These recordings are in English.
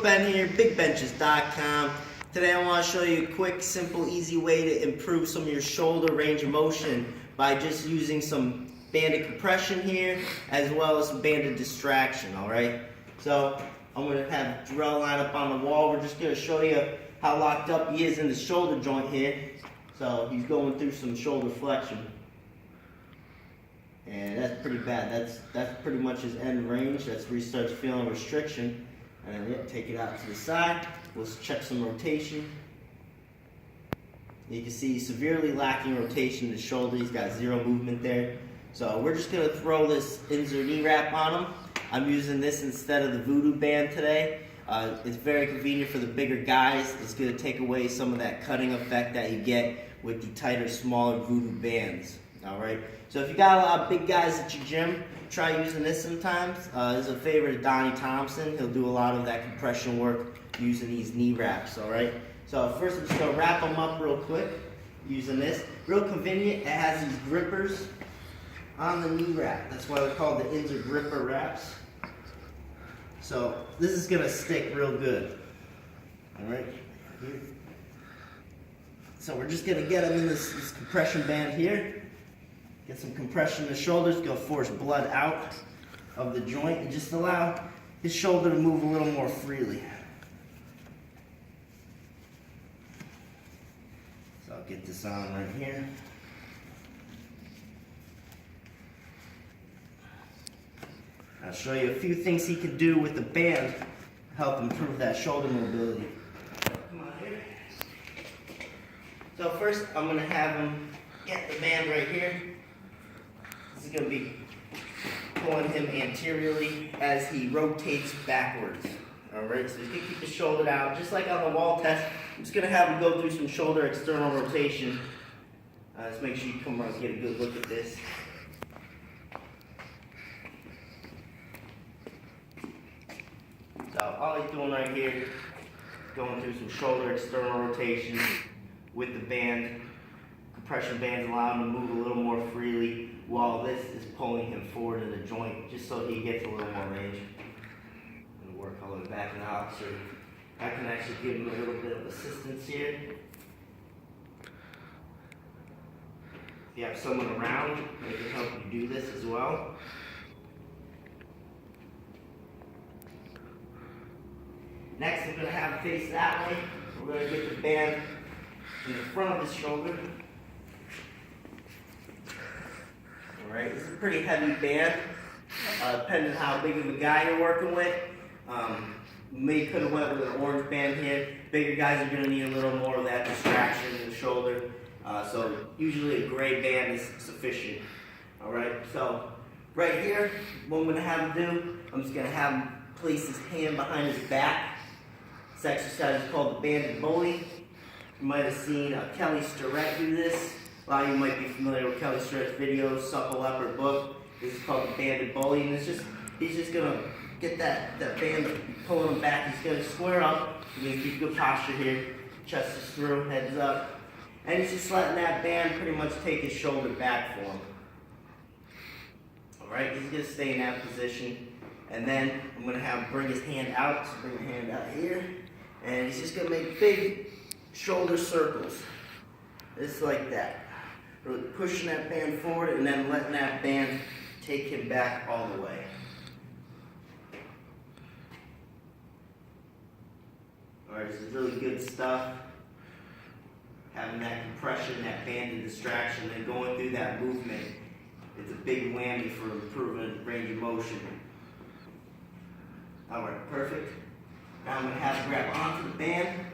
Ben here, bigbenchas.com. Today I want to show you a quick, simple, easy way to improve some of your shoulder range of motion by just using some banded compression here as well as some banded distraction, alright? So I'm going to have Jarrell line up on the wall. We're just going to show you how locked up he is in the shoulder joint here. So he's going through some shoulder flexion. And that's pretty bad. That's pretty much his end range. That's where he starts feeling restriction. And then take it out to the side. We'll check some rotation. You can see he's severely lacking rotation in the shoulder. He's got zero movement there. So we're just going to throw this insert knee wrap on him. I'm using this instead of the voodoo band today. It's very convenient for the bigger guys. It's going to take away some of that cutting effect that you get with the tighter, smaller voodoo bands. Alright, so if you got a lot of big guys at your gym, try using this sometimes. This is a favorite of Donnie Thompson. He'll do a lot of that compression work using these knee wraps, alright? So first I'm just going to wrap them up real quick using this. Real convenient, it has these grippers on the knee wrap. That's why they're called the insert gripper wraps. So this is going to stick real good, alright? So we're just going to get him in this compression band here. Get some compression in the shoulders, go force blood out of the joint and just allow his shoulder to move a little more freely. So I'll get this on right here. I'll show you a few things he can do with the band to help improve that shoulder mobility. Come on here. So first I'm going to have him get the band right here. This is going to be pulling him anteriorly as he rotates backwards. Alright, so he's going to keep his shoulder out, just like on the wall test. I'm just going to have him go through some shoulder external rotation. Let's make sure you come around and get a good look at this. So all he's doing right here, going through some shoulder external rotation with the band. Compression bands allow him to move a little more freely while this is pulling him forward in the joint just so he gets a little more range. I'm going to work all the way back now so I can actually give him a little bit of assistance here. If you have someone around, they can help you do this as well. Next, I'm going to have him face that way. We're going to get the band in the front of his shoulder. Alright, this is a pretty heavy band, depending on how big of a guy you're working with. Maybe could have went with an orange band here. Bigger guys are going to need a little more of that distraction in the shoulder. So usually a gray band is sufficient. Alright, so right here, what I'm going to have him do, I'm just going to have him place his hand behind his back. This exercise is called the banded bully. You might have seen Kelly Starrett do this. A lot of you might be familiar with Kelly Starrett's videos, Supple Leopard book. This is called the banded bully, and he's just gonna get that band pulling him back. He's gonna square up. He's gonna keep good posture here. Chest is through, heads up, and he's just letting that band pretty much take his shoulder back for him. All right, he's gonna stay in that position, and then I'm gonna have him bring his hand out. So bring your hand out here, and he's just gonna make big shoulder circles, just like that. Really pushing that band forward and then letting that band take him back all the way. Alright, this is really good stuff. Having that compression, that banded distraction, and going through that movement, it's a big whammy for improving range of motion. Alright, perfect. Now I'm going to have him grab onto the band.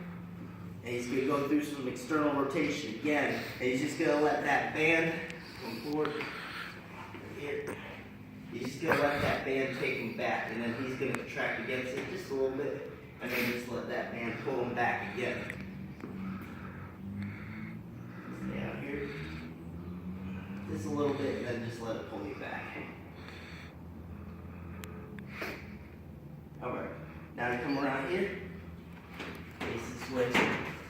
And he's going to go through some external rotation again. And he's just going to let that band come forward here. He's just going to let that band take him back. And then he's going to contract against it just a little bit. And then just let that band pull him back again. Stay out here. Just a little bit and then just let it pull you back. Alright. Now to come around here. Face this way.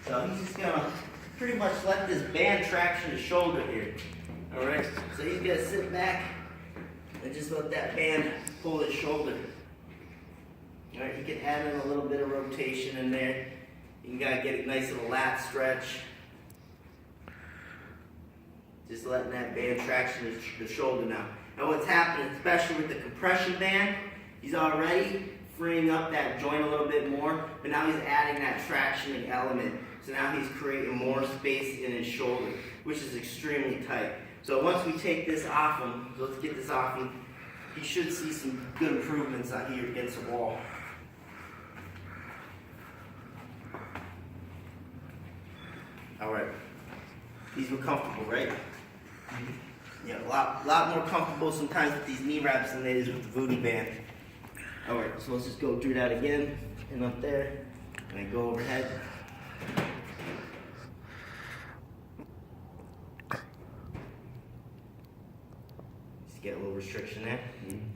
So he's just going to pretty much let this band traction his shoulder here. Alright, so he's going to sit back and just let that band pull his shoulder. Alright, you can add in a little bit of rotation. in there. You gotta get a nice little lat stretch. Just letting that band traction the shoulder now. Now what's happening, especially with the compression band, he's already freeing up that joint a little bit more, but now he's adding that tractioning element. So now he's creating more space in his shoulder, which is extremely tight. So once we take this off him, so let's get this off him, he should see some good improvements out here against the wall. All right, these were comfortable, right? Yeah, a lot more comfortable sometimes with these knee wraps than it is with the Voodoo band. All right, so let's just go through that again, and up there, and then go overhead. Just get a little restriction there.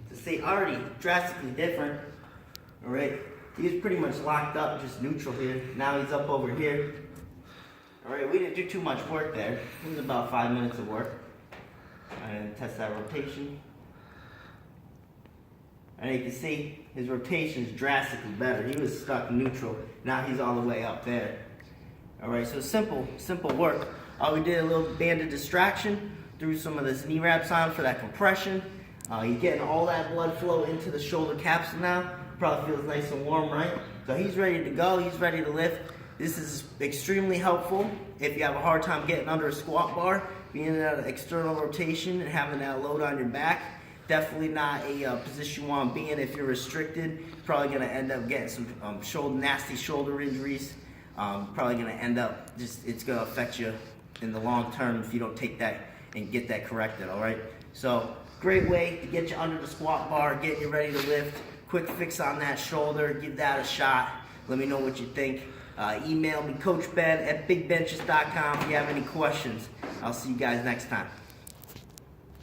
To say already drastically different. All right, he was pretty much locked up, just neutral here. Now he's up over here. All right, we didn't do too much work there. It was about 5 minutes of work. And test that rotation. And you can see his rotation is drastically better. He was stuck neutral. Now he's all the way up there. All right, so simple work. We did a little banded distraction, threw some of this knee wraps on for that compression. He's getting all that blood flow into the shoulder capsule now. Probably feels nice and warm, right? So he's ready to go. He's ready to lift. This is extremely helpful if you have a hard time getting under a squat bar, being in that external rotation and having that load on your back. Definitely not a position you want to be in if you're restricted. Probably going to end up getting some nasty shoulder injuries. Probably going to end up it's going to affect you in the long term if you don't take that and get that corrected. All right. So great way to get you under the squat bar, get you ready to lift. Quick fix on that shoulder. Give that a shot. Let me know what you think. Email me, Coach Ben at bigbenchas.com if you have any questions. I'll see you guys next time.